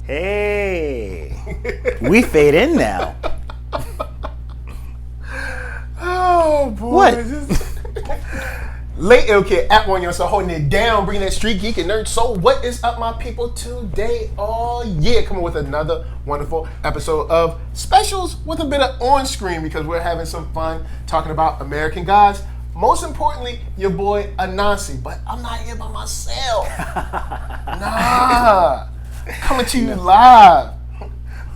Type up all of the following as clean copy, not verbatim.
Hey, we fade in now. Oh boy. What? Late okay, at OneYoungsta holding it down, bringing that StreetGeek and NERDSoul. What is up, my people? Today, coming with another wonderful episode of specials with a bit of on screen because we're having some fun talking about American Gods. Most importantly, your boy Anansi, but I'm not here by myself. Nah, coming to you live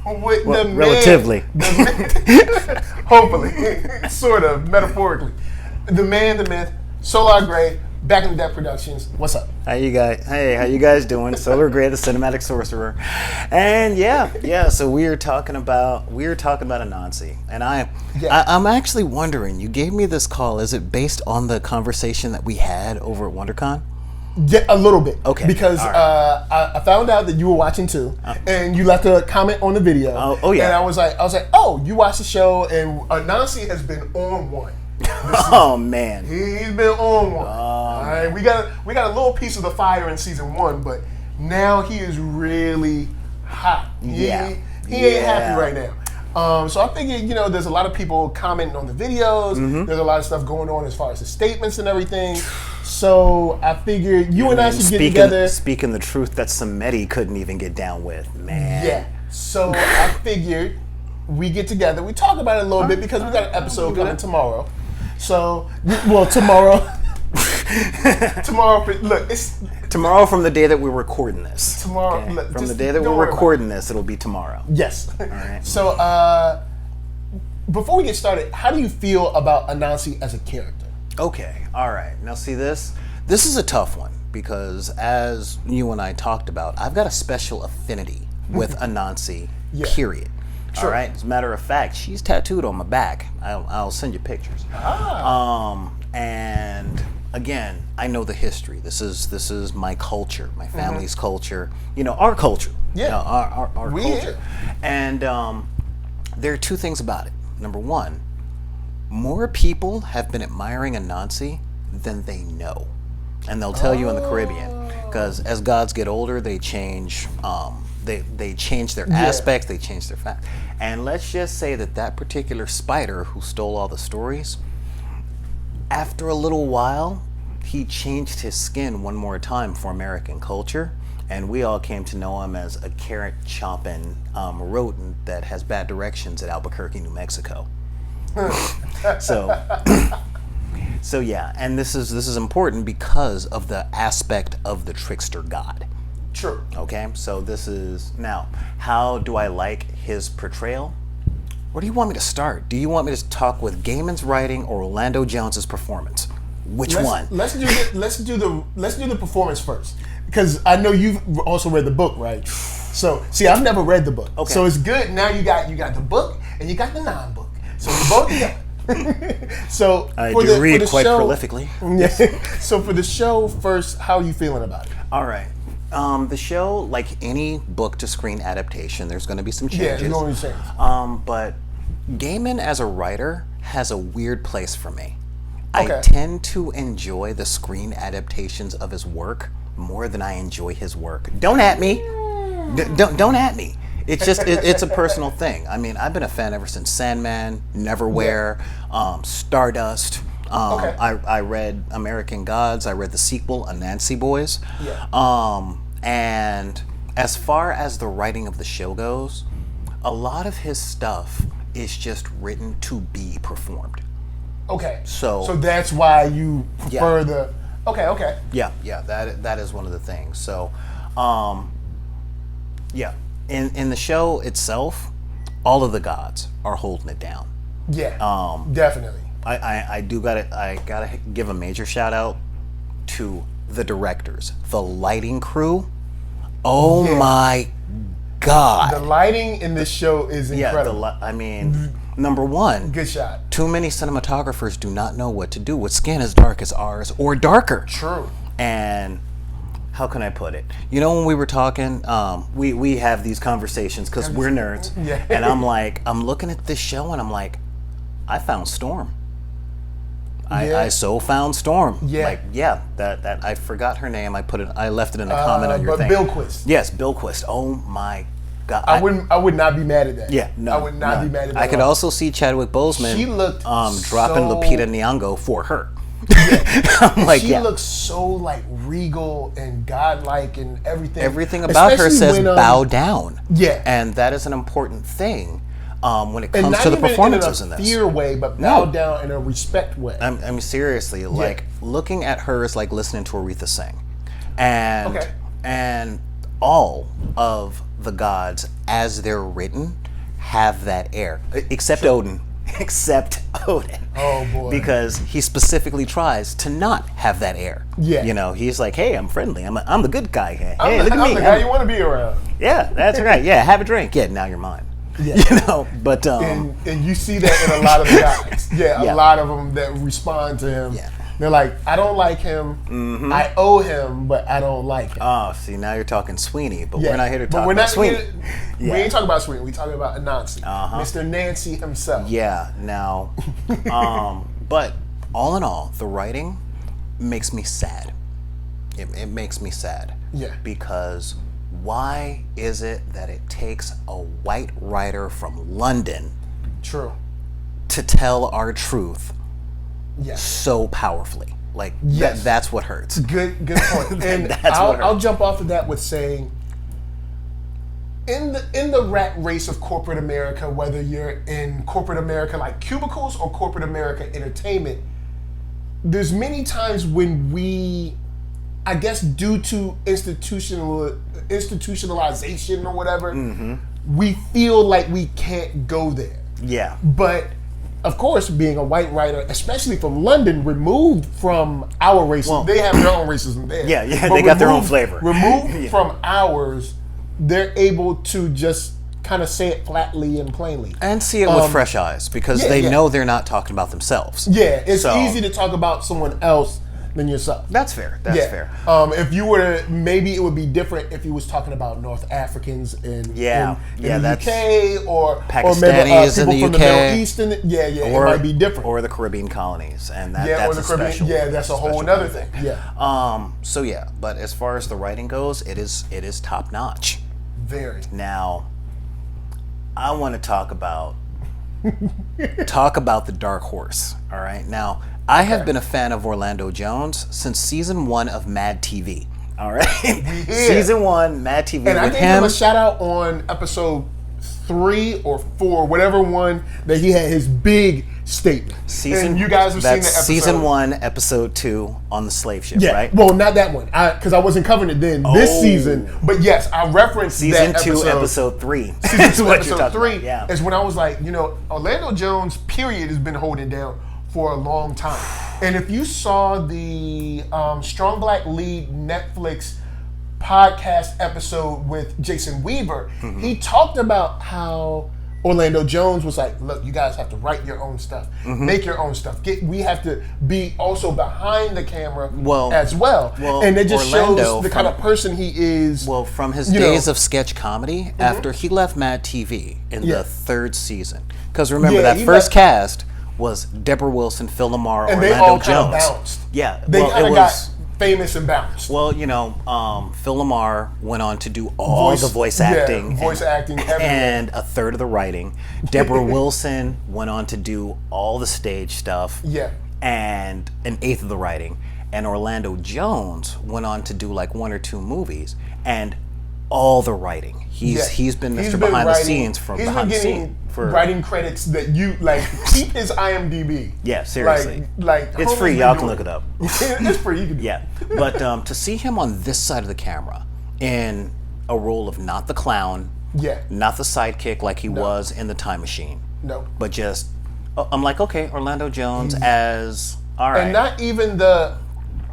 with the man. Relatively. Hopefully, sort of, metaphorically. The man, the myth, Solar Greye, back in the Deck Productions. What's up? How you guys doing? Solar Greye, the cinematic sorcerer. And so we were talking about Anansi. And I'm actually wondering, you gave me this call, is it based on the conversation that we had over at WonderCon? Yeah, a little bit. Okay. Because right. I found out that you were watching too, and you left a comment on the video. Oh yeah. And I was like, oh, you watched the show, and Anansi has been on one. Oh man, he's been on one. All right, we got a little piece of the fire in season 1, but now he is really hot. He ain't happy right now. So I figured, there's a lot of people commenting on the videos. Mm-hmm. There's a lot of stuff going on as far as the statements and everything. So I figured you and I should get together. Speaking the truth that Samedi couldn't even get down with, man. Yeah. So I figured we get together. We talk about it a little bit because we got an episode coming tomorrow. So, tomorrow. It's tomorrow from the day that we're recording this. Tomorrow, okay? From the day that we're recording this, it'll be tomorrow. Yes. All right. So, before we get started, how do you feel about Anansi as a character? Okay. All right. Now, see this. This is a tough one because, as you and I talked about, I've got a special affinity with Anansi. Period. Sure. All right. As a matter of fact, she's tattooed on my back. I'll send you pictures. And again, I know the history. This is my culture, my family's culture. Our culture. Yeah. Our culture. Here. And there are two things about it. Number one, more people have been admiring Anansi than they know, and they'll tell you in the Caribbean because as gods get older, they change. They change their aspects, they change their facts. And let's just say that particular spider who stole all the stories, after a little while, he changed his skin one more time for American culture, and we all came to know him as a carrot-chomping rodent that has bad directions at Albuquerque, New Mexico. So yeah, and this is important because of the aspect of the trickster god. True. Okay, so this is now. How do I like his portrayal? Where do you want me to start? Do you want me to talk with Gaiman's writing or Orlando Jones's performance? Which one? Let's do the performance first, because I know you've also read the book, right? So see, I've never read the book, so it's good. Now you got the book and you got the non-book, so we both together. So I do read quite prolifically. So for the show first, how are you feeling about it? All right. The show, like any book-to-screen adaptation, there's going to be some changes. Yeah, there's going to be changes. But Gaiman, as a writer, has a weird place for me. Okay. I tend to enjoy the screen adaptations of his work more than I enjoy his work. Don't at me. Don't at me. It's just it's a personal thing. I mean, I've been a fan ever since Sandman, Neverwhere, Stardust. I read American Gods. I read the sequel, Anansi Boys. Yeah. And as far as the writing of the show goes, a lot of his stuff is just written to be performed. Okay. So that's why you prefer the. Okay. Yeah. That is one of the things. So, in the show itself, all of the gods are holding it down. Yeah. Definitely. I gotta give a major shout out to the directors, the lighting crew. Oh my God! The lighting in this show is incredible. Number one, good shot. Too many cinematographers do not know what to do with skin as dark as ours or darker. True. And how can I put it? When we were talking, we have these conversations because we're nerds. Yeah. And I'm looking at this show and I'm like, I found Storm. I so found Storm. Yeah. That I forgot her name. I left it in a comment on your thing. Bilquis. Yes, Bilquis. Oh my God, I would not be mad at that. Yeah, no, I would not be mad at that. I could also see Chadwick Boseman. She looked dropping so, Lupita Nyong'o for her. I'm like, she looks so like regal and godlike and everything. Everything about her says bow down. Yeah, and that is an important thing when it comes to the performances in this. Not even in a fear way, but bow down in a respect way. I mean, seriously, like looking at her is like listening to Aretha sing, and all of the gods as they're written have that air, except Odin. Except Odin. Oh boy. Because he specifically tries to not have that air. Yeah. You know, he's like, hey, I'm friendly. I'm the good guy. Hey, look at me. I'm the guy you want to be around. Yeah, that's right. Yeah, have a drink. Yeah, now you're mine. Yeah. You know, but and you see that in a lot of the guys. A lot of them that respond to him. Yeah. They're like, I don't like him. Mm-hmm. I owe him, but I don't like him. Oh, see, now you're talking Sweeney, but we're not here to talk about Sweeney. We ain't talking about Sweeney. We talking about Anansi, Mr. Nancy himself. Yeah. Now, but all in all, the writing makes me sad. It makes me sad. Yeah. Because why is it that it takes a white writer from London, to tell our truth? Yes. So powerfully, like that's what hurts. Good point. And I'll jump off of that with saying, in the rat race of corporate America, whether you're in corporate America like cubicles or corporate America entertainment, there's many times when we, I guess, due to institutionalization or whatever, we feel like we can't go there. Yeah, but. Of course, being a white writer, especially from London, removed from our racism, they have their own racism there. Yeah, they got their own flavor. Removed from ours, they're able to just kind of say it flatly and plainly. And see it with fresh eyes, because they know they're not talking about themselves. Yeah, it's easy to talk about someone else than yourself. That's fair. That's fair. If you were to, maybe it would be different if he was talking about North Africans in the UK or Pakistanis maybe in the UK. From the Middle East. It might be different. Or the Caribbean colonies, and that's a special. That's a whole another thing. So but as far as the writing goes, it is top notch. Very. Now, I want to talk about the dark horse. All right, now. I have been a fan of Orlando Jones since season 1 of Mad TV. All right, season 1, Mad TV. And I gave him a shout out on episode 3 or 4, whatever one that he had his big statement. And you guys have seen that episode. Season 1, episode 2 on the slave ship, right? Well, not that one, because I wasn't covering it then. This season, but yes, I referenced season that 2, episode 3. Season 2, episode 3 is when I was like, Orlando Jones, period, has been holding down for a long time. And if you saw the Strong Black Lead Netflix podcast episode with Jason Weaver, he talked about how Orlando Jones was like, look, you guys have to write your own stuff, make your own stuff. We have to be also behind the camera as well. And it just shows the kind of person he is. Well, from his days of sketch comedy, after he left Mad TV in the 3rd season. Because remember, that first cast was Deborah Wilson, Phil Lamar, and Orlando they all Jones. Kind of bounced. Yeah, they kind of got famous and bounced. Well, Phil Lamar went on to do all the voice acting, and a third of the writing. Deborah Wilson went on to do all the stage stuff, and an eighth of the writing. And Orlando Jones went on to do like 1 or 2 movies and all the writing. He's been Mr. Behind the Scenes from behind the scenes. Writing credits that you like. Keep his IMDb. Yeah, seriously. Like it's free. Y'all can look it up. It's free. You can but to see him on this side of the camera in a role of not the clown, not the sidekick like he was in the Time Machine, but just I'm like, okay, Orlando Jones as all right, and not even the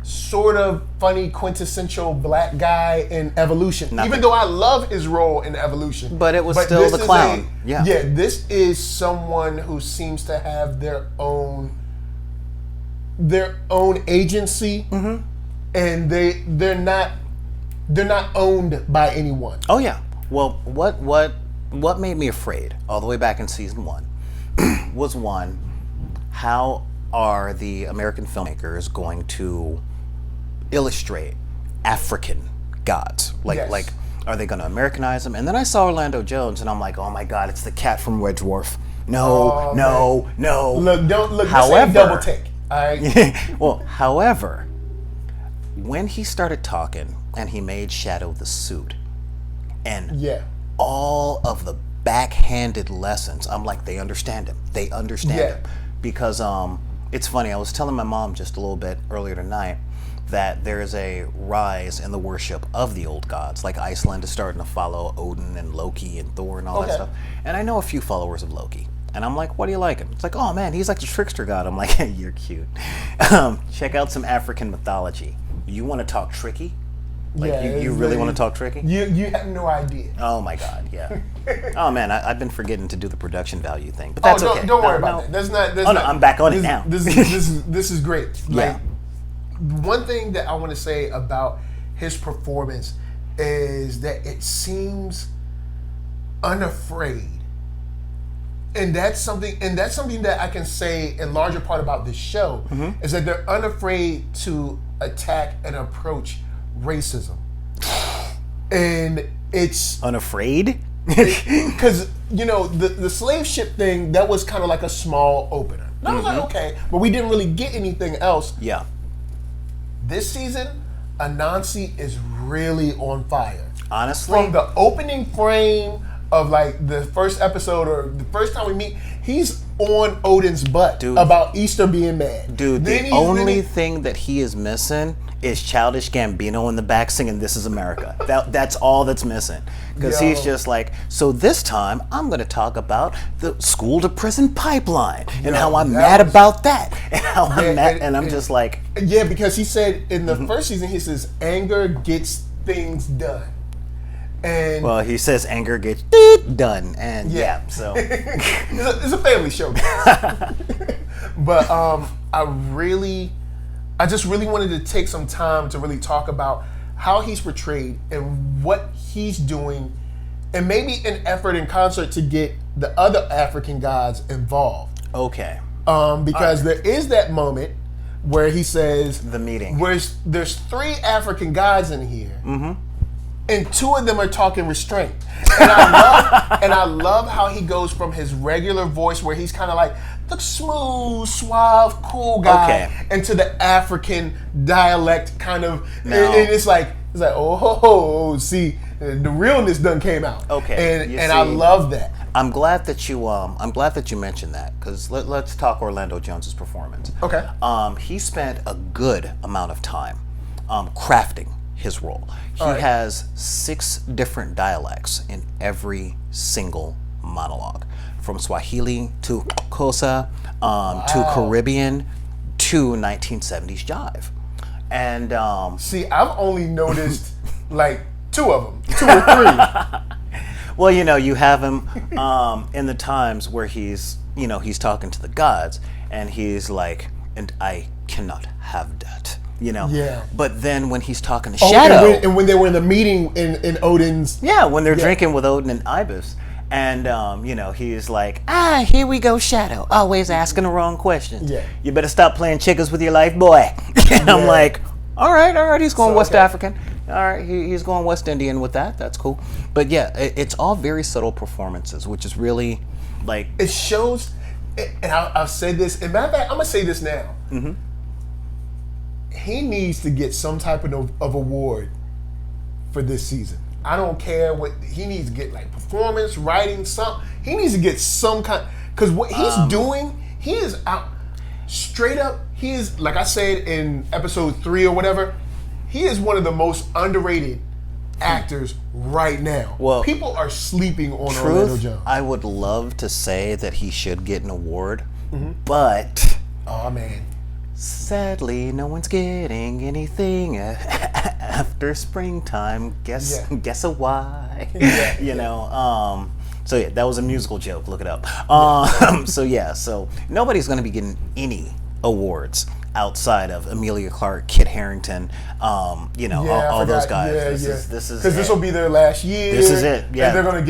sort of funny quintessential black guy in Evolution. Even though I love his role in Evolution, but it was still the clown. This is someone who seems to have their own agency, and they're not owned by anyone. Oh yeah. Well, what made me afraid all the way back in season 1 was one, how are the American filmmakers going to illustrate African gods, like Are they going to Americanize him? And then I saw Orlando Jones, and I'm like, oh my God, it's the cat from Red Dwarf. No. Look, don't look. However, this ain't double take. All right. Well, however, when he started talking and he made Shadow the suit, and all of the backhanded lessons, I'm like, they understand him. They understand him. Because it's funny, I was telling my mom just a little bit earlier tonight that there is a rise in the worship of the old gods. Like Iceland is starting to follow Odin and Loki and Thor and all that stuff. And I know a few followers of Loki. And I'm like, what do you like him? It's like, oh man, he's like the trickster god. I'm like, hey, you're cute. Check out some African mythology. You want to talk tricky? Like, you really want to talk tricky? You have no idea. Oh my God, yeah. Oh man, I've been forgetting to do the production value thing, but that's okay. Don't worry about that. That's not. No, I'm back on it now. This is great. Like, one thing that I want to say about his performance is that it seems unafraid, and that's something that I can say in larger part about this show is that they're unafraid to attack and approach racism, and it's unafraid because the slave ship thing, that was kind of like a small opener. And I was like, okay, but we didn't really get anything else. Yeah. This season, Anansi is really on fire. Honestly, from the opening frame of like the first episode or the first time we meet, he's on Odin's butt about Easter being mad. Dude, the only thing that he is missing is Childish Gambino in the back singing "This Is America." That's all that's missing. Because he's just like, so this time I'm going to talk about the school to prison pipeline and how I'm mad about that and how I'm mad. And I'm just like, yeah, because he said in the first season, he says anger gets things done. And well, he says anger gets done, and so it's a family show. But I just really wanted to take some time to really talk about how he's portrayed and what he's doing, and maybe an effort in concert to get the other African gods involved. Okay. Because there is that moment where he says the meeting. Where there's 3 African gods in here. And 2 of them are talking restraint. And I love how he goes from his regular voice where he's kind of like the smooth, suave, cool guy into the African dialect kind of. And it's like, see, the realness done came out. Okay. And I love that. I'm glad that you mentioned that, because let's talk Orlando Jones's performance. Okay. He spent a good amount of time crafting his role. He has 6 different dialects in every single monologue, from Swahili to Xhosa to Caribbean to 1970s jive. And see, I've only noticed like 2 of them, 2 or 3. Well, you have him in the times where he's talking to the gods, and he's like, and I cannot have that. But then when he's talking to Shadow, and when they were in the meeting in Odin's, when they're drinking with Odin and Ibis, and he's like, here we go, Shadow, always asking the wrong questions. You better stop playing chickens with your life, boy. And I'm like, all right, he's going West African. All right, he's going West Indian with that. That's cool. But it's all very subtle performances, which is really like, it shows. And I've said this. And matter of fact, I'm gonna say this now. He needs to get some type of award for this season. I don't care what he needs to get, like performance, writing, something. He needs to get some kind, because what he's doing, he is out straight up. He is, like I said in episode 3 or whatever, he is one of the most underrated actors right now. Well, people are sleeping on Orlando Jones. I would love to say that he should get an award, but oh man, sadly, no one's getting anything after springtime. Guess a why? So that was a musical joke. Look it up. So nobody's going to be getting any awards outside of Emilia Clarke, Kit Harington, all those guys. This is because this will be their last year. This is it. Yeah, and they're gonna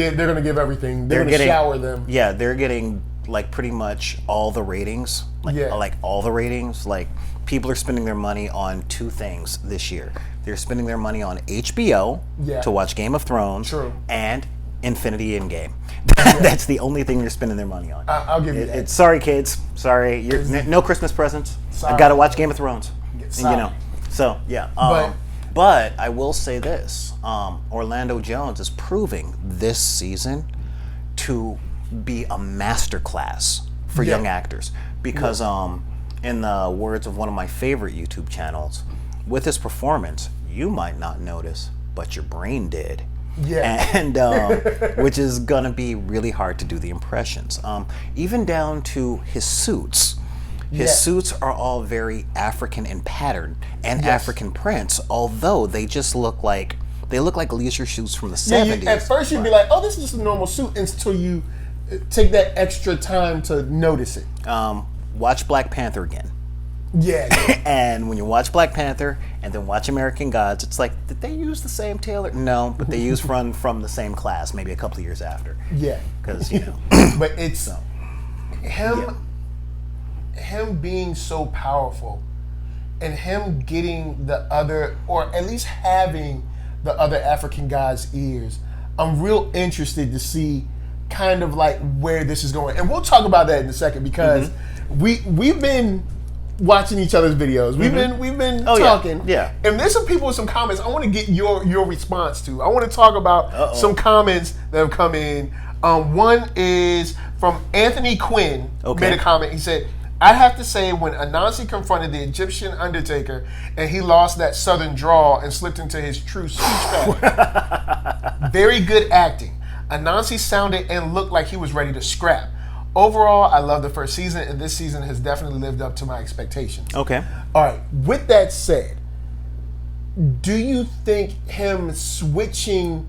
give everything. They're gonna shower them. Yeah, they're getting like pretty much all the ratings. Like all the ratings. Like people are spending their money on two things this year. They're spending their money on HBO to watch Game of Thrones and Infinity Endgame. That's the only thing they're spending their money on. I'll give you that. Sorry, kids. Sorry. No Christmas presents. I got to watch Game of Thrones. So, yeah. But I will say this. Orlando Jones is proving this season to be a masterclass for young actors. Because in the words of one of my favorite YouTube channels, with his performance, you might not notice, but your brain did. Yeah. And which is gonna be really hard to do the impressions. Even down to his suits. His suits are all very African in pattern and African prints, although they just look like leisure suits from the 70s. At first you'd be like, oh, this is just a normal suit, until you take that extra time to notice it. Watch Black Panther again. Yeah. And when you watch Black Panther and then watch American Gods, it's like, did they use the same tailor? No, but they used from the same class, maybe a couple of years after. Yeah. Because, But it's him being so powerful and him getting the other, or at least having the other African guys' ears. I'm real interested to see kind of like where this is going. And we'll talk about that in a second, because we've been watching each other's videos. We've been talking. Yeah. And there's some people with some comments I want to get your response to. I want to talk about some comments that have come in. One is from Anthony Quinn. Made a comment. He said, I have to say, when Anansi confronted the Egyptian Undertaker and he lost that southern drawl and slipped into his true speech pattern, very good acting. Anansi sounded and looked like he was ready to scrap. Overall, I love the first season, and this season has definitely lived up to my expectations. Okay. All right. With that said, do you think him switching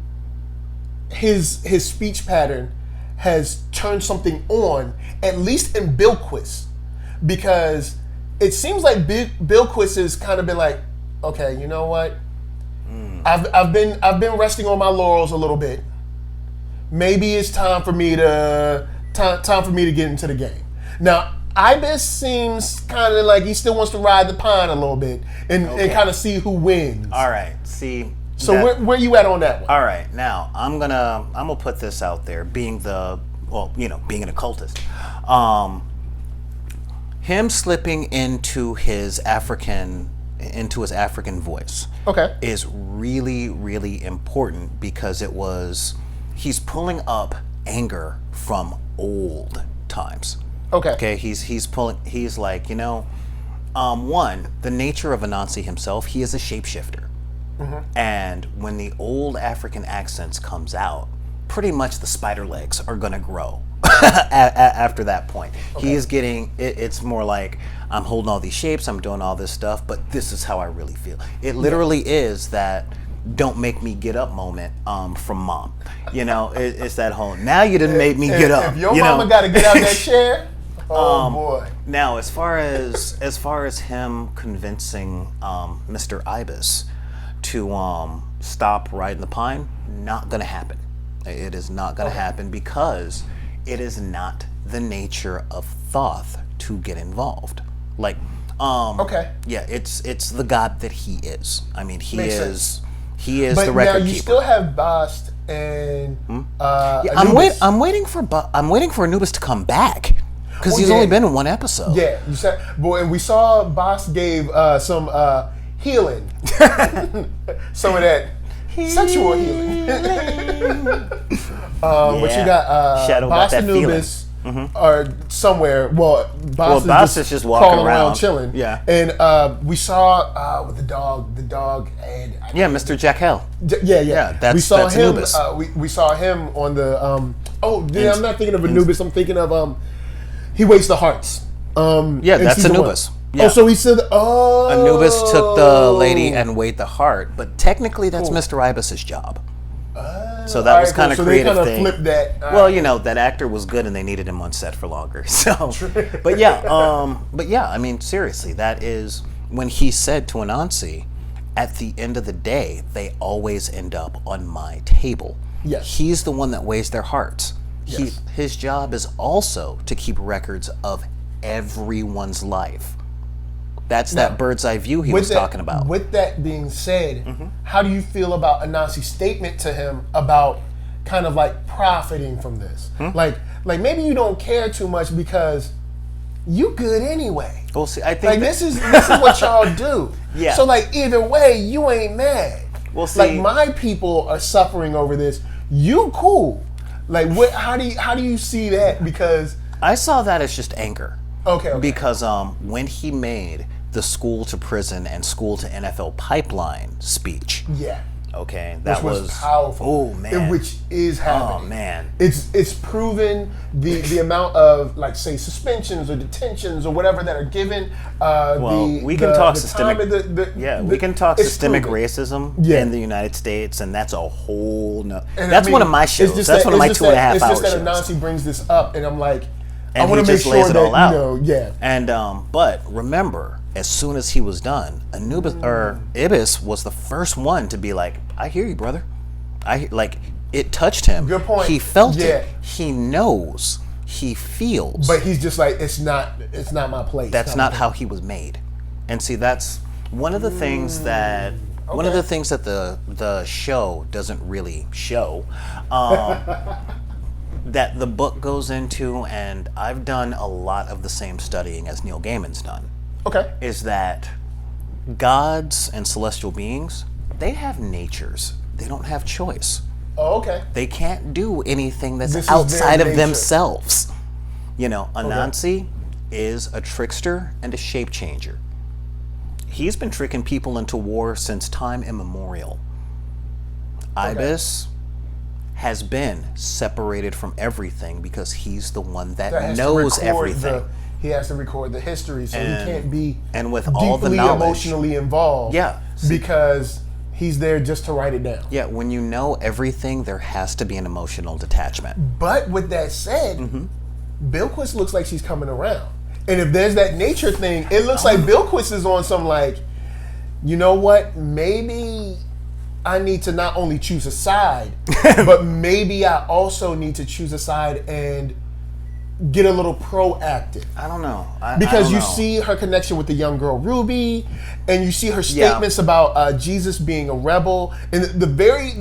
his speech pattern has turned something on, at least in Bilquis? Because it seems like Bilquis has kind of been like, okay, you know what? I've been resting on my laurels a little bit. Maybe it's time for me to get into the game. Now, Ibis seems kind of like he still wants to ride the pine a little bit and kind of see who wins. All right. See. So where you at on that one? All right. Now I'm gonna put this out there. Being an occultist, him slipping into his African voice, is really, really important, because he's pulling up anger from old times. Okay. He's like, one, the nature of Anansi himself, he is a shapeshifter. And when the old African accents comes out, pretty much the spider legs are gonna grow after that point. He is getting, it's more like, I'm holding all these shapes, I'm doing all this stuff, but this is how I really feel. It literally is that don't make me get up moment from Mom. It's that whole, now you done made me get up. If your mama got to get out that chair, boy. Now, as far as him convincing Mr. Ibis to stop riding the pine, not gonna happen. It is not gonna happen, because it is not the nature of Thoth to get involved. Like, yeah, it's the god that he is. I mean, he is the record keeper. Now you still have Bast and I'm waiting for Anubis to come back, because he's only been in one episode. Yeah, you said, boy, and we saw Bast gave some healing, some of that sexual healing. But you got Bast and Anubis are somewhere. Well, Bast is just walking around chilling. Yeah, and we saw with the dog, and Mr. Jekyll. We saw that's him. Anubis. We saw him on the. I'm not thinking of Anubis. I'm thinking of he weighs the hearts. That's Anubis. Yeah. Oh, so he said, Anubis took the lady and weighed the heart, but technically that's Mr. Ibis's job. So that was kind of creative thing. Flipped that. That actor was good, and they needed him on set for longer. So, but I mean, seriously, that is when he said to Anansi, at the end of the day, they always end up on my table. Yes. He's the one that weighs their hearts. Yes. His job is also to keep records of everyone's life. That's that bird's eye view he was talking about. With that being said, how do you feel about Anansi's statement to him about kind of like profiting from this? Like maybe you don't care too much because you good anyway. Well, see, I think like this is what y'all do. Yeah. So like either way, you ain't mad. Well, see, like my people are suffering over this. You cool. Like what? How do you see that? Because I saw that as just anger. Okay. Because when he made the school to prison and school to NFL pipeline speech. Yeah. Okay, that was powerful. Oh man, which is happening. Oh man, it's proven the amount of like say suspensions or detentions or whatever that are given. We can talk systemic. We can talk systemic proven. racism in the United States, and that's a whole no. And that's one of my shows. That's one of my 2.5 hour shows. It's just that Anansi brings this up, and I'm like, and I want to make sure lays it all out. And but remember, as soon as he was done, Ibis was the first one to be like, I hear you, brother. It touched him. Good point. He felt it. He knows. He feels. But he's just like, it's not my place. That's not how he was made. And see, that's one of the things that the show doesn't really show. That the book goes into, and I've done a lot of the same studying as Neil Gaiman's done. Okay. Is that gods and celestial beings, they have natures. They don't have choice. Oh, okay. They can't do anything that's outside of themselves. You know, Anansi is a trickster and a shape changer. He's been tricking people into war since time immemorial. Ibis has been separated from everything because he's the one that knows everything. He has to record the history, so he can't be with all the knowledge, emotionally involved. Yeah, because he's there just to write it down. Yeah, when you know everything, there has to be an emotional detachment. But with that said, Bilquis looks like she's coming around. And if there's that nature thing, it looks like Bilquis is on some like, you know what, maybe I need to not only choose a side, but maybe I also need to choose a side and get a little proactive. I don't know. Because you see her connection with the young girl Ruby, and you see her statements about Jesus being a rebel, and the very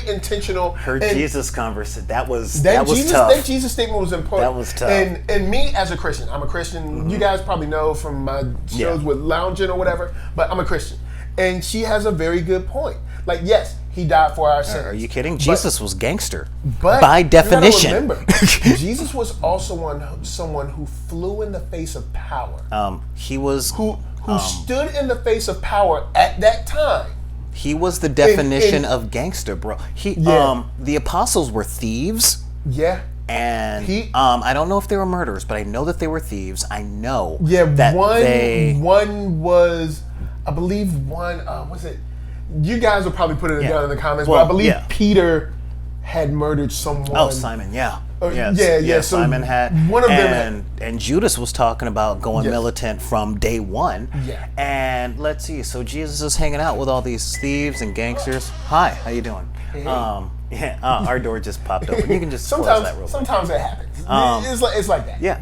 intentional Jesus conversation. That was tough. That Jesus statement was important. That was tough. And me as a Christian, I'm a Christian. You guys probably know from my shows with lounging or whatever, but I'm a Christian, and she has a very good point. Like, yes, he died for our sins. Are you kidding? Jesus was gangster, by definition. You gotta remember, Jesus was also someone who flew in the face of power. He was who stood in the face of power at that time. He was the definition of gangster, bro. The apostles were thieves. Yeah. And I don't know if they were murderers, but I know that they were thieves. I know. Yeah. That one was, I believe was it? You guys will probably put it down in the comments, but I believe Peter had murdered someone. Oh, Simon, yeah. So Simon had. One of them and Judas was talking about going militant from day one. Yeah. And let's see, so Jesus is hanging out with all these thieves and gangsters. Hi, how you doing? Hey. Our door just popped open. You can just close that real quick. Sometimes it happens. It's like that. Yeah.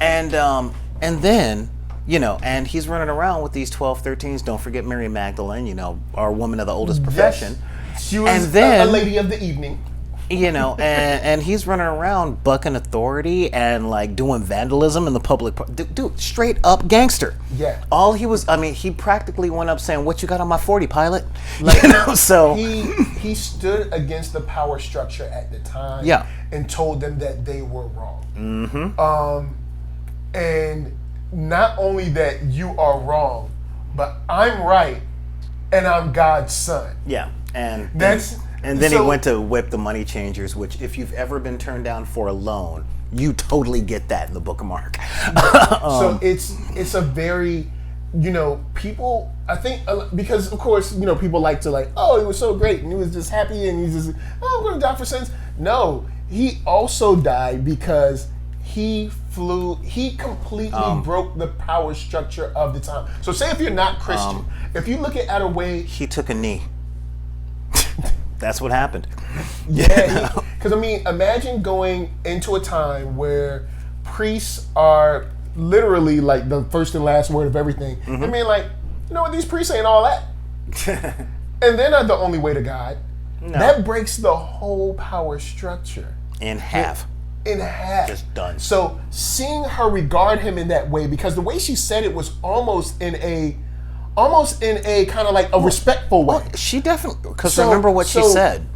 And then, you know, and he's running around with these 12, 13s. Don't forget Mary Magdalene, you know, our woman of the oldest profession. Yes. She was a lady of the evening. You know, and he's running around bucking authority and like doing vandalism in the public. Dude, straight up gangster. Yeah. All he was, he practically went up saying, "What you got on my 40, pilot?" Like, you know, so he stood against the power structure at the time. Yeah. And told them that they were wrong. Mm-hmm. And not only that you are wrong, but I'm right, and I'm God's son. Yeah, and then he went to whip the money changers, which if you've ever been turned down for a loan, you totally get that in the Book of Mark. So it's a very, you know, people, I think, because of course, you know, people like to like, oh, he was so great, and he was just happy, and he's just, oh, I'm going to die for sins. No, he also died because he completely broke the power structure of the time. So say if you're not Christian, if you look at a way... He took a knee. That's what happened. Yeah, because imagine going into a time where priests are literally like the first and last word of everything. Mm-hmm. And being like, you know what, these priests ain't all that. And they're not the only way to God. No. That breaks the whole power structure. In half. In half. Just done. So seeing her regard him in that way, because the way she said it was almost in a kind of like a respectful way. Well, she definitely, because remember what she said.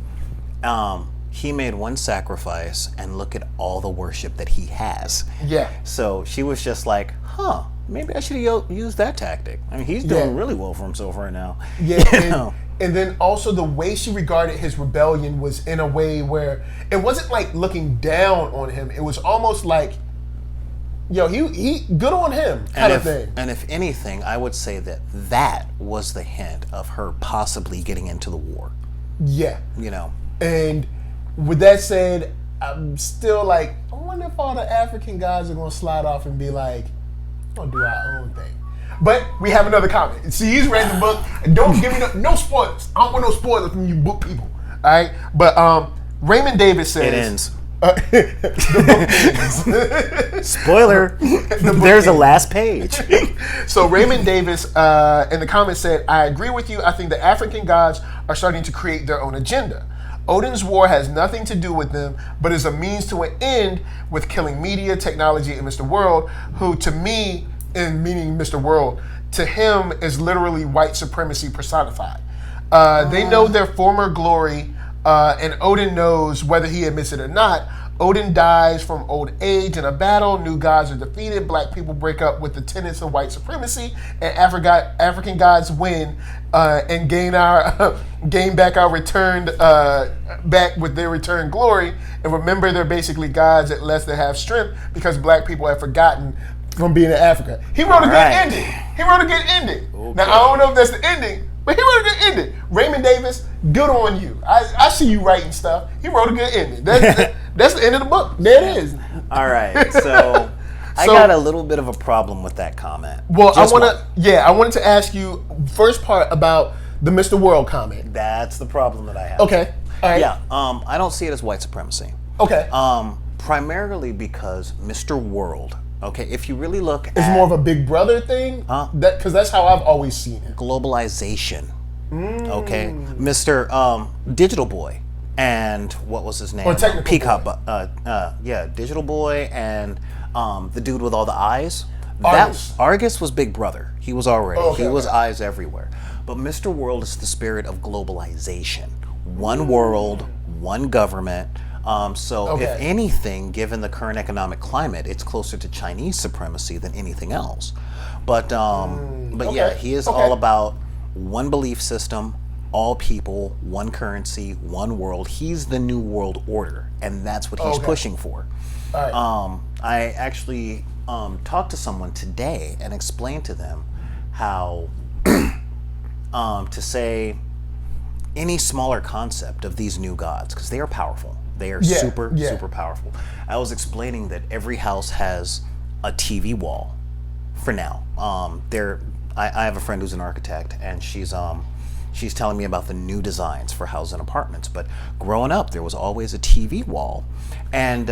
He made one sacrifice, and look at all the worship that he has. Yeah. So she was just like, huh, maybe I should have used that tactic. I mean, he's doing really well for himself right now. Yeah. And then also the way she regarded his rebellion was in a way where it wasn't like looking down on him. It was almost like, yo, he good on him kind of thing. And if anything, I would say that was the hint of her possibly getting into the war. Yeah. You know. And with that said, I'm still like, I wonder if all the African guys are going to slide off and be like, we're going to do our own thing. But we have another comment. See, he's read the book. Don't give me no spoilers. I don't want no spoilers from you book people. All right? But Raymond Davis says... It ends. The book ends. Spoiler. There's a last page. So Raymond Davis in the comments said, I agree with you. I think the African gods are starting to create their own agenda. Odin's war has nothing to do with them, but is a means to an end with killing media, technology, and Mr. World, who to me, and meaning Mr. World, to him is literally white supremacy personified. They know their former glory, and Odin knows whether he admits it or not. Odin dies from old age in a battle, new gods are defeated, black people break up with the tenets of white supremacy, and African gods win and gain back our returned back with their returned glory. And remember, they're basically gods unless they have strength, because black people have forgotten from being in Africa. He wrote a good ending. Okay. Now, I don't know if that's the ending, but he wrote a good ending. Raymond Davis, good on you. I see you writing stuff. He wrote a good ending. That's the end of the book. There it is. All right. So I got a little bit of a problem with that comment. Well, I wanted to ask you first part about the Mr. World comment. That's the problem that I have. Okay. All right. Yeah. I don't see it as white supremacy. Okay. Primarily because Mr. World. Okay, if you really look at... It's more of a Big Brother thing? Because that's how I've always seen it. Globalization. Okay? Mr. Digital Boy and what was his name? Or Technical Peacock. Boy. Digital Boy and the dude with all the eyes. Argus. Argus was Big Brother. He was already. He was eyes everywhere. But Mr. World is the spirit of globalization. One world, one government... if anything, given the current economic climate, it's closer to Chinese supremacy than anything else. But yeah, he is all about one belief system, all people, one currency, one world. He's the new world order, and that's what he's pushing for. All right. I actually talked to someone today and explained to them how to say any smaller concept of these new gods, because they are powerful. They are super powerful. I was explaining that every house has a TV wall for now. I have a friend who's an architect, and she's telling me about the new designs for houses and apartments. But growing up, there was always a TV wall, and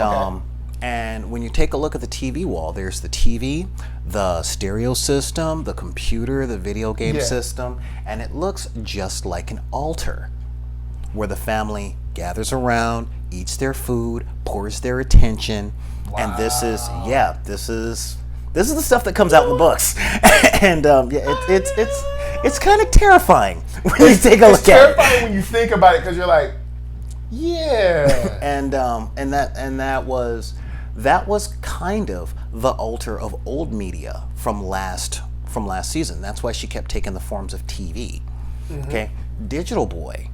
when you take a look at the TV wall, there's the TV, the stereo system, the computer, the video game system, and it looks just like an altar where the family gathers around, eats their food, pours their attention, and this is the stuff that comes out in the books. And it's kind of terrifying when you take a look at it. It's terrifying when you think about it, because you're like, yeah. And that was kind of the altar of old media from last season. That's why she kept taking the forms of TV. Mm-hmm. Okay, Digital Boy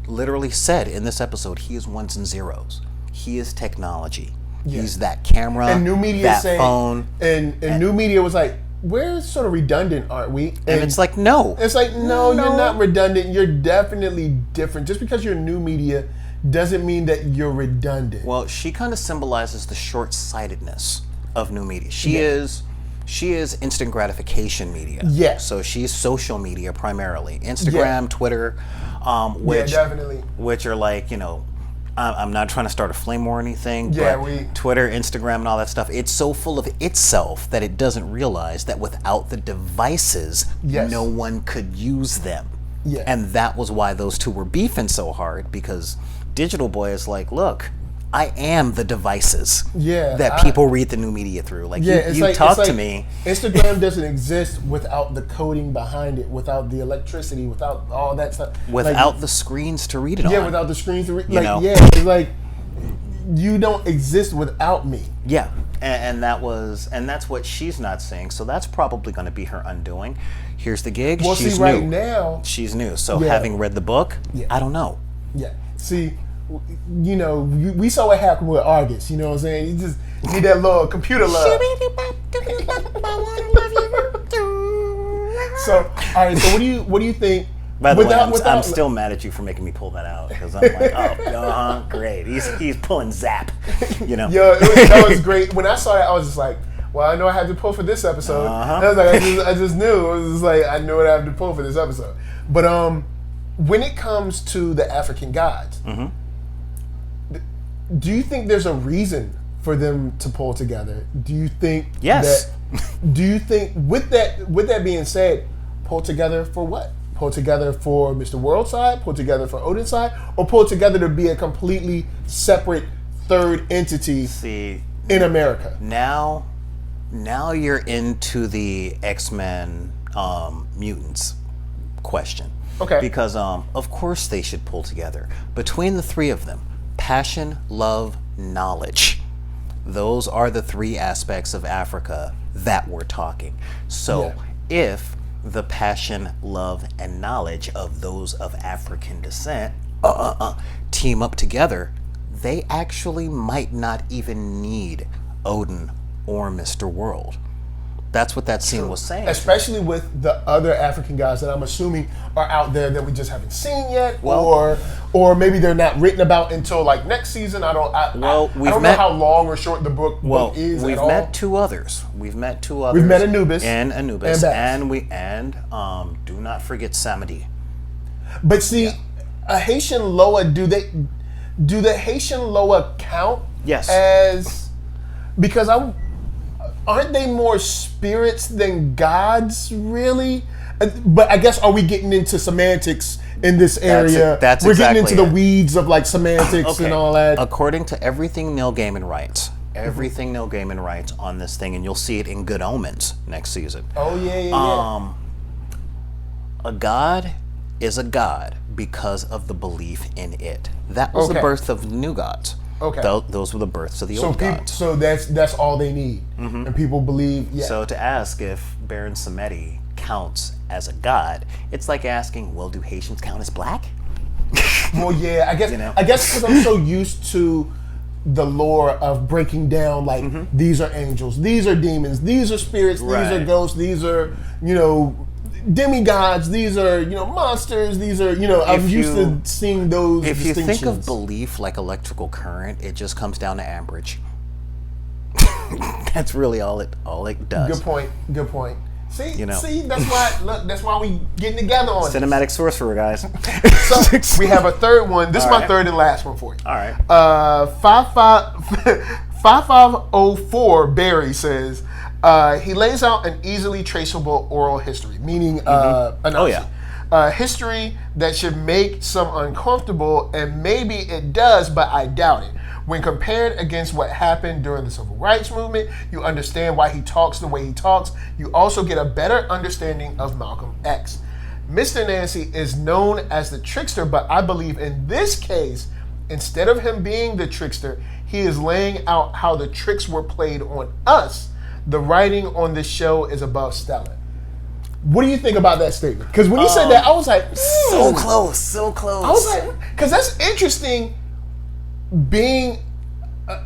literally said in this episode, he is ones and zeros. He is technology. Yeah. He's that camera, and new media that phone. And new media was like, we're sort of redundant, aren't we? And it's like, no. It's like, no, you're not redundant. You're definitely different. Just because you're new media doesn't mean that you're redundant. Well, she kind of symbolizes the short-sightedness of new media. She is instant gratification media. Yeah. So she's social media primarily. Instagram, Twitter, definitely. which are like, I'm not trying to start a flame war or anything, Yeah, but Twitter, Instagram, and all that stuff, it's so full of itself that it doesn't realize that without the devices, no one could use them. Yeah. And that was why those two were beefing so hard, because Digital Boy is like, look, I am the devices that people read the new media through. Like, you talk to me. Instagram doesn't exist without the coding behind it, without the electricity, without all that stuff. Without the screens to read it on. Yeah, without the screens to read. You know? It's like, you don't exist without me. Yeah, and that's what she's not seeing. So that's probably going to be her undoing. Here's the gig. Well, she's see, right new. now, she's new. So having read the book, I don't know. Yeah. See, you know, we saw what happened with Argus. You know what I'm saying? You just need that little computer love. So, all right. So, what do you think? By the way, I'm still mad at you for making me pull that out, because I'm like, oh, great. He's pulling Zap. You know. Yeah, that was great. When I saw that, I was just like, well, I know I had to pull for this episode. I was like, I just knew. It was just like, I knew what I had to pull for this episode. But when it comes to the African gods, do you think there's a reason for them to pull together? Do you think yes? Do you think with that being said, pull together for what? Pull together for Mr. World side, pull together for Odin's side, or pull together to be a completely separate third entity in America? Now you're into the X-Men mutants question. Okay. Because of course they should pull together. Between the three of them, passion, love, knowledge. Those are the three aspects of Africa that we're talking. So if the passion, love, and knowledge of those of African descent team up together, they actually might not even need Odin or Mr. World. That's what that scene was saying. Especially with the other African guys that I'm assuming are out there that we just haven't seen yet, or maybe they're not written about until like next season. I don't know how long or short the book is. We've met two others. We've met Anubis and do not forget Samedi. But see, a Haitian Loa, do the Haitian Loa count? Yes. As because aren't they more spirits than gods, really? But I guess, are we getting into semantics in this area? We're getting into the weeds of like semantics and all that. According to everything Neil Gaiman writes, on this thing, and you'll see it in Good Omens next season. Oh yeah. A god is a god because of the belief in it. That was the birth of the new gods. Okay. Those were the births of the old gods. So that's all they need. And people believe, So to ask if Baron Samedi counts as a god, it's like asking, well, do Haitians count as black? Well, yeah, I guess because I'm so used to the lore of breaking down, like, these are angels, these are demons, these are spirits, these are ghosts, these are, demigods, these are, monsters, these are, I'm used to seeing those distinctions. If you think of belief like electrical current, it just comes down to amperage. That's really all it does. Good point. See, that's why we getting together on Cinematic Sorcerer, guys. So we have a third one. This is my third and last one for you. All right. 5504 Barry says, he lays out an easily traceable oral history, meaning Anansi. History that should make some uncomfortable, and maybe it does, but I doubt it. When compared against what happened during the Civil Rights Movement, you understand why he talks the way he talks. You also get a better understanding of Malcolm X. Mr. Nancy is known as the Trickster, but I believe in this case, instead of him being the Trickster, he is laying out how the tricks were played on us. The writing on this show is above stellar. What do you think about that statement? Because when you said that, I was like, so close. I was like, because that's interesting, being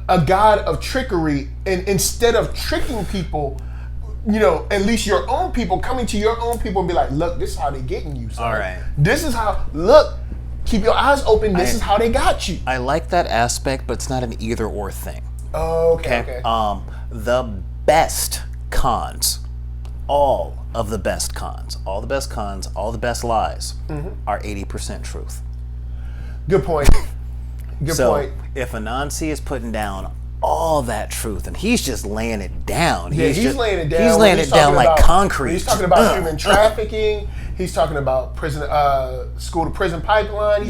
a god of trickery, and instead of tricking people, at least your own people, coming to your own people and be like, look, this is how they getting you, son. All right. This is how, look, keep your eyes open, this is how they got you. I like that aspect, but it's not an either or thing. Okay. The best cons, all the best cons, all the best lies are 80% truth. Good point. Good point. If Anansi is putting down all that truth and he's just laying it down. Yeah, he's laying it down. He's laying it down like concrete. He's talking about human trafficking. He's talking about prison, school to prison pipeline.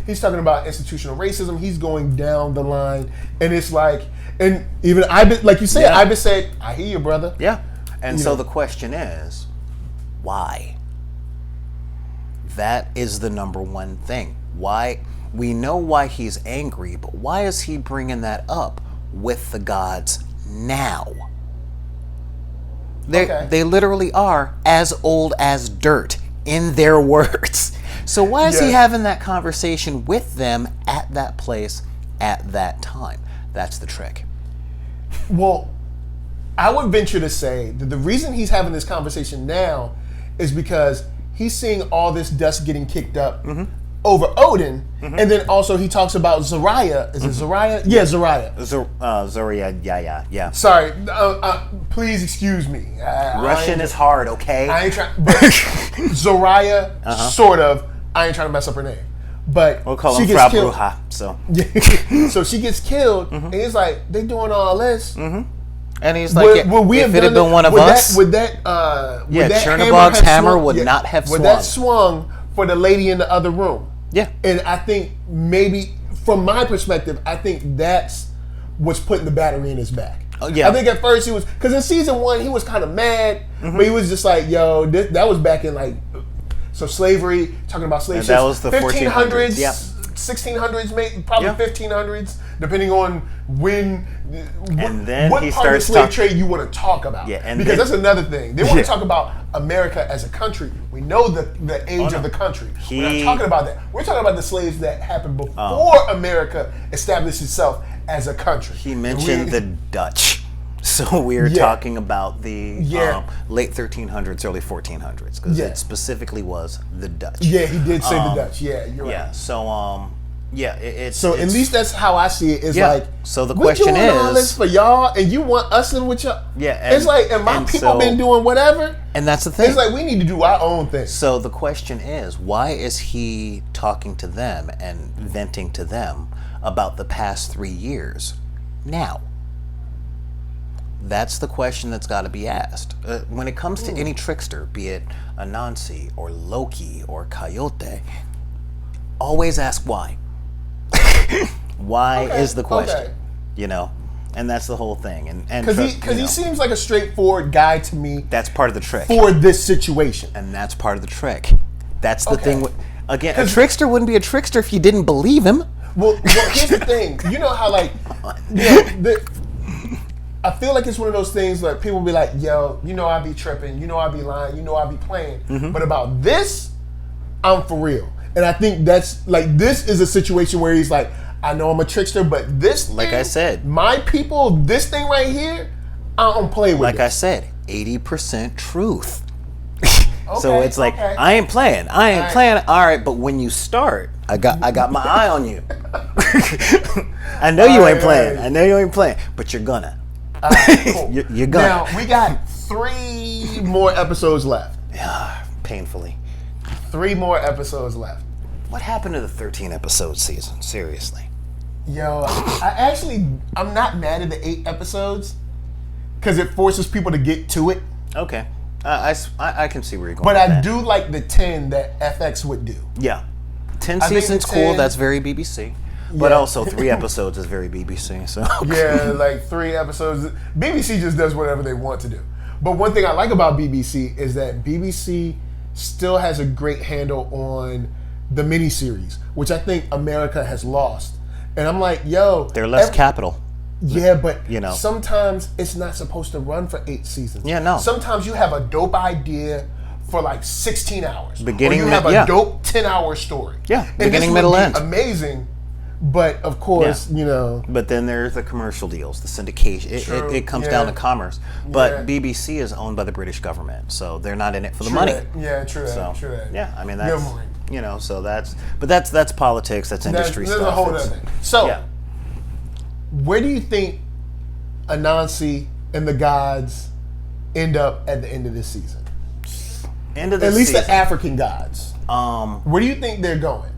He's talking about institutional racism. He's going down the line, and it's like, and even Ibis, like you said, Ibis said, "I hear you, brother." Yeah, and so the question is, why? That is the number one thing. Why? We know why he's angry, but why is he bringing that up with the gods now? They literally are as old as dirt in their words. So why is he having that conversation with them at that place at that time? That's the trick. Well, I would venture to say that the reason he's having this conversation now is because he's seeing all this dust getting kicked up over Odin, and then also he talks about Zariah. Is it Zariah? Yeah, Zariah. Zariah, yeah. Sorry, please excuse me. Russian is hard, okay? I ain't trying, but Zariah, sort of. I ain't trying to mess up her name, but we'll call she him gets Frau killed. Bruja. So, so she gets killed, and he's like, they doing all this. And he's like, if it had been one of us, Chernobog's hammer would not have swung. Would that swung for the lady in the other room? Yeah. And I think maybe, from my perspective, I think that's what's putting the battery in his back. Oh, yeah. I think at first he was, because in season 1 he was kind of mad, but he was just like, yo, that was back in like, so slavery, talking about slave ships. That was the 1400s. Yeah. 1600s, maybe, probably 1500s, depending on when. And then what he part of the starts slave trade you want to talk about? Yeah, and because that's another thing. They want to talk about America as a country. We know the age of the country. We're not talking about that. We're talking about the slaves that happened before America established itself as a country. He mentioned the Dutch. So we're talking about the late 1300s, early 1400s, because it specifically was the Dutch. Yeah, he did say the Dutch. Yeah, you're right. Yeah, so it's at least that's how I see it. It's like, so the question we're doing all this for y'all, and you want us in with y'all. Yeah, it's like, and my people been doing whatever. And that's the thing. It's like we need to do our own thing. So the question is, why is he talking to them and venting to them about the past 3 years now? That's the question that's got to be asked. When it comes to any trickster, be it Anansi or Loki or Coyote, always ask why. Why is the question? You know, and that's the whole thing. And because he seems like a straightforward guy to me. That's part of the trick for this situation, and that's part of the trick. That's the thing. Again, a trickster wouldn't be a trickster if you didn't believe him. Well, here's the thing. You know how I feel like it's one of those things like people be like, yo, you know I be tripping, you know I be lying, you know I be playing. But about this, I'm for real. And I think that's like, this is a situation where he's like, I know I'm a trickster, but this thing, like I said, my people, this thing right here, I don't play with like it. I said, 80% truth. So it's like, I ain't playing. All right, but when you start, I got my eye on you. I know you ain't playing. I know you ain't playing, but you're gonna. Cool. You're gonna. Now, we got 3 more episodes left. Yeah, painfully. 3 more episodes left. What happened to the 13-episode season? Seriously. Yo, I'm not mad at the 8 episodes because it forces people to get to it. Okay. I can see where you're going. But I do like the 10 that FX would do. Yeah. 10 seasons, cool. That's very BBC. But also 3 episodes is very BBC. So yeah, like 3 episodes. BBC just does whatever they want to do. But one thing I like about BBC is that BBC still has a great handle on the miniseries, which I think America has lost. And I'm like, yo, they're less capital. Yeah, but sometimes it's not supposed to run for 8 seasons. Yeah, no. Sometimes you have a dope idea for like 16 hours. Beginning, or you have a dope 10-hour story. Yeah, and beginning, this middle, would be end. Amazing. But of course, But then there's the commercial deals, the syndication. It comes down to commerce. But BBC is owned by the British government, so they're not in it for the money. Yeah, true that. True that. Yeah, I mean that's so that's politics, that's industry stuff. That's a whole other thing. So, where do you think Anansi and the gods end up at the end of this season? End of this season. At least season. The African gods. Where do you think they're going?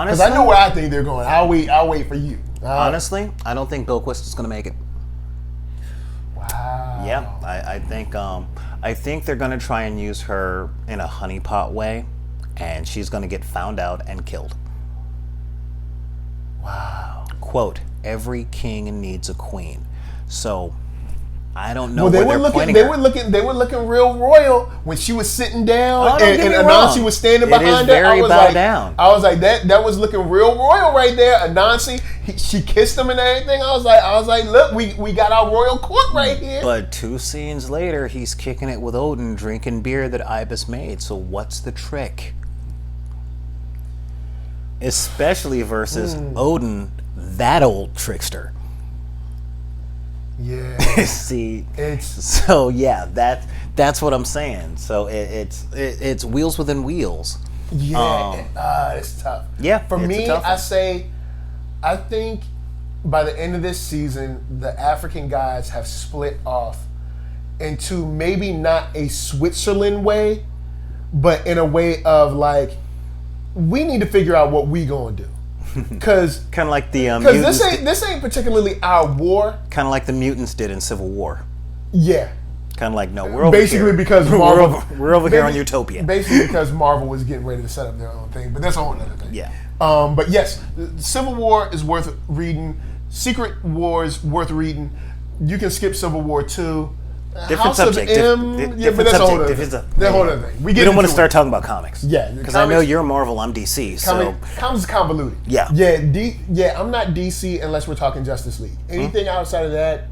Because I know where I think they're going. I'll wait for you. Honestly, I don't think Bilquis is going to make it. Wow. Yeah, I think they're going to try and use her in a honeypot way, and she's going to get found out and killed. Wow. Quote, every king needs a queen. So I don't know Well, where they're pointing they her. were looking real royal when she was sitting down Oh, don't and get me Anansi wrong. was standing It is behind her. very bow down. I was like that was looking real royal right there. Anansi, she kissed him and everything. I was like, look, we got our royal court right here. But 2 scenes later, he's kicking it with Odin, drinking beer that Ibis made. So what's the trick? Especially versus Odin, that old trickster. Yeah. See, It's so yeah, that's what I'm saying. So it's wheels within wheels. it's tough. Yeah, For it's a me, tough one. I think by the end of this season, the African gods have split off into maybe not a Switzerland way, but in a way of like, we need to figure out what we gonna do. Because Kind of like the this mutants. ain't particularly our war. Kind of like the mutants did in Civil War. Yeah. Kind of like, no, we're over Basically here. because we're Marvel over here on Utopia. Basically because Marvel was getting ready to set up their own thing, but that's a whole other thing. Yeah. But yes, Civil War is worth reading. Secret War is worth reading. You can skip Civil War 2. Different House subject. of M, but that's a whole other thing. That's a whole other thing. We don't want to start talking about comics. Yeah, because I know you're Marvel, I'm DC. So comics is convoluted. Yeah. I'm not DC unless we're talking Justice League. Anything outside of that,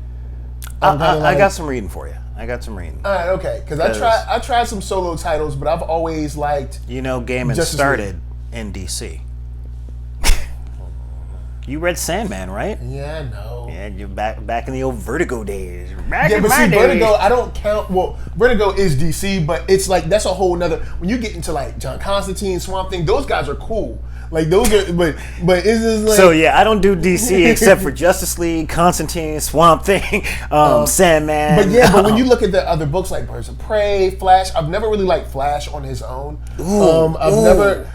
I got some reading for you. All right, okay. Because I tried some solo titles, but I've always liked. Gaiman Justice started in DC. You read Sandman, right? Yeah, I know. Yeah, you're back in the old Vertigo days. Vertigo, I don't count. Well, Vertigo is DC, but it's like that's a whole nother. When you get into like John Constantine, Swamp Thing, those guys are cool. Like those are, but it's just like. So yeah, I don't do DC except for Justice League, Constantine, Swamp Thing, Sandman. But when you look at the other books like Birds of Prey, Flash, I've never really liked Flash on his own. I've never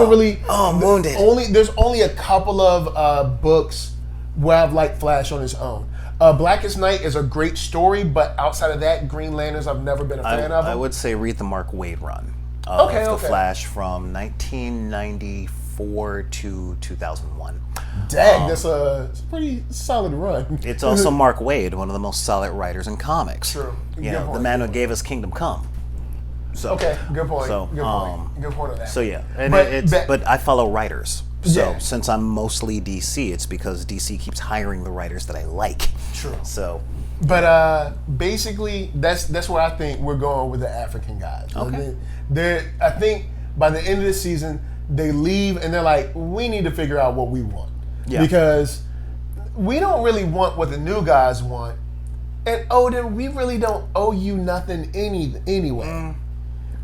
really. I'm wounded. There's only a couple of books where I've liked Flash on his own. Blackest Night is a great story, but outside of that, Green Lanterns, I've never been a fan of them. I would say read the Mark Waid run. The Flash from 1994 to 2001. Dang, that's a pretty solid run. It's also Mark Waid, one of the most solid writers in comics. True. The man who gave us Kingdom Come. So, okay, good point. So, good point on that. So yeah, and but I follow writers. So since I'm mostly DC, it's because DC keeps hiring the writers that I like. True. So, but basically, that's where I think we're going with the African guys. Okay. I think by the end of the season, they leave and they're like, we need to figure out what we want. Yeah. Because we don't really want what the new guys want. And Odin, we really don't owe you nothing anyway.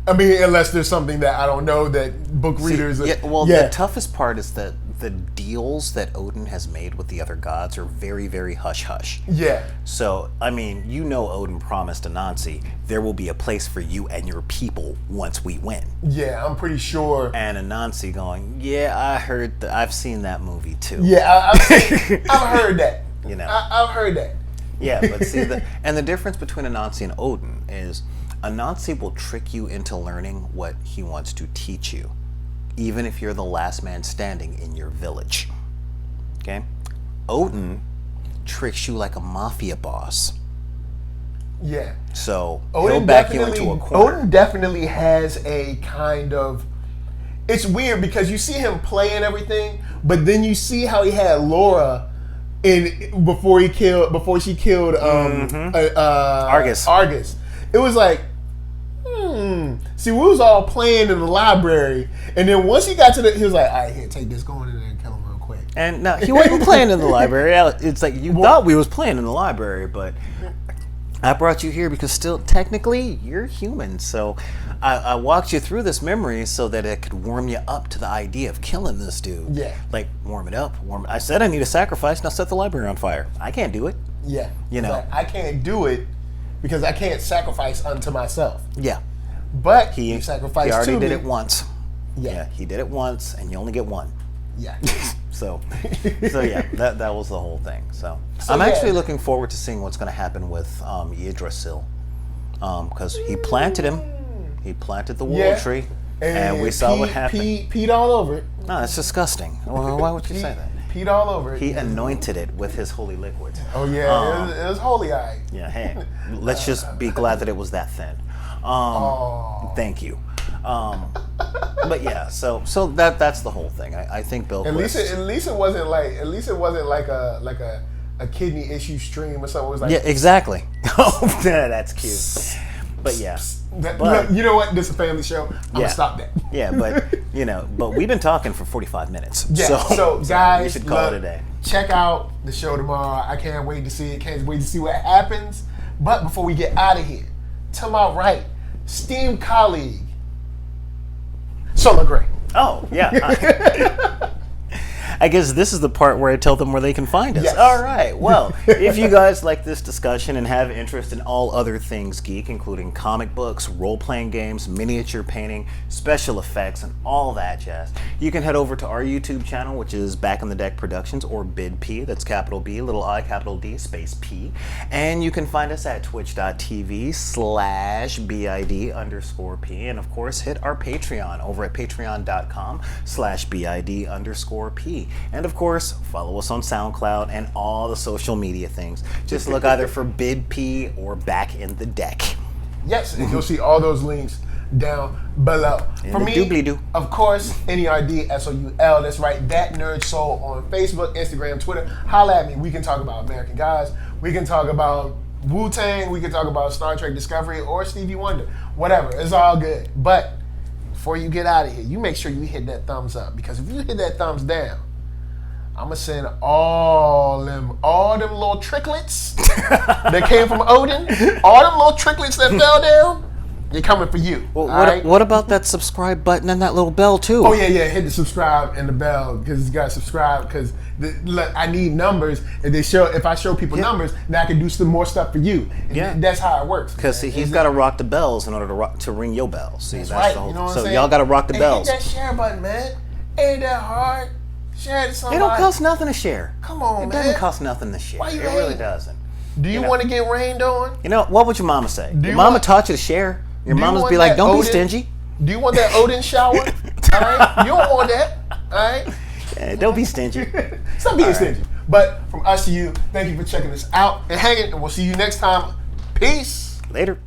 I mean, unless there's something that I don't know that book readers. The toughest part is that the deals that Odin has made with the other gods are very, very hush hush. Yeah. So I mean, Odin promised Anansi there will be a place for you and your people once we win. Yeah, I'm pretty sure. And Anansi going, yeah, I've seen that movie too. Yeah, I've heard that. I've heard that. Yeah, but see, the difference between Anansi and Odin is Anansi will trick you into learning what he wants to teach you, even if you're the last man standing in your village. Okay? Odin tricks you like a mafia boss. Yeah. So he'll back you into a corner. Odin definitely has a kind of. It's weird because you see him play and everything, but then you see how he had Laura before she killed Argus. It was like, See, we was all playing in the library, and then once he got to he was like, all right, here, take this, go in there and kill him real quick. And no, he wasn't playing in the library. It's like you thought we was playing in the library, but I brought you here because still, technically, you're human. So I walked you through this memory so that it could warm you up to the idea of killing this dude. Yeah. Like, warm it up. I said I need a sacrifice, now set the library on fire. I can't do it. Yeah. I can't do it because I can't sacrifice unto myself. Yeah. But he sacrificed. He already did it once. Yeah, he did it once, and you only get one. Yeah. So yeah, that was the whole thing. So I'm actually looking forward to seeing what's going to happen with NERDSoul, because he planted him. He planted the world tree, and we saw what happened. Peed all over it. No, that's disgusting. Well, why would you say that? Peed all over it. He anointed it with his holy liquids. Oh yeah, it was holy eye. Yeah, hey, let's just be glad that it was that thin. Thank you. But yeah, so that's the whole thing. I think Bilquis. At least it wasn't like a kidney issue stream or something. It was like, yeah, exactly. Oh, that's cute. But yeah, you know what? This is a family show. I'm gonna stop that. Yeah, but we've been talking for 45 minutes. Yeah. So guys, we should call it a day. Check out the show tomorrow. I can't wait to see it. Can't wait to see what happens. But before we get out of here, to my right, esteemed colleague, Solar Grey. Oh, yeah. I guess this is the part where I tell them where they can find us. Yes. All right. Well, if you guys like this discussion and have interest in all other things geek, including comic books, role-playing games, miniature painting, special effects, and all that jazz, you can head over to our YouTube channel, which is Back in the Deck Productions, or BidP. That's capital B, little I, capital D, space P. And you can find us at twitch.tv/BID_P. And of course, hit our Patreon over at patreon.com/BID_P. And of course, follow us on SoundCloud and all the social media things. Just look either for BidP or Back in the Deck. Yes, and you'll see all those links down below. For me, doobly-doo. Of course, NERDSoul. That's right, ThatNERDSoul on Facebook, Instagram, Twitter. Holla at me. We can talk about American Gods. We can talk about Wu-Tang. We can talk about Star Trek Discovery or Stevie Wonder. Whatever. It's all good. But before you get out of here, you make sure you hit that thumbs up, because if you hit that thumbs down, I'm gonna send all them little tricklets that came from Odin, all them little tricklets that fell down, they're coming for you. Well, what about that subscribe button and that little bell too? Oh yeah, hit the subscribe and the bell, because you gotta subscribe, because I need numbers. If I show people numbers, then I can do some more stuff for you. And that's how it works. Because he's got to rock the bells in order to ring your bells. See, that's right. the whole. You know what I'm so saying? Y'all got to rock the bells. Hit that share button, man. Ain't that hard? Share it to somebody. It don't cost nothing to share. Come on, man. It doesn't cost nothing to share. Why you It really doesn't. Do you want to get rained on? You know, what would your mama say? Your mama taught you to share. Your mama's be like, don't be stingy. Do you want that Odin shower? All right? You don't want that. All right? Yeah, don't be stingy. Stop being stingy. But from us to you, thank you for checking us out and hanging, and we'll see you next time. Peace. Later.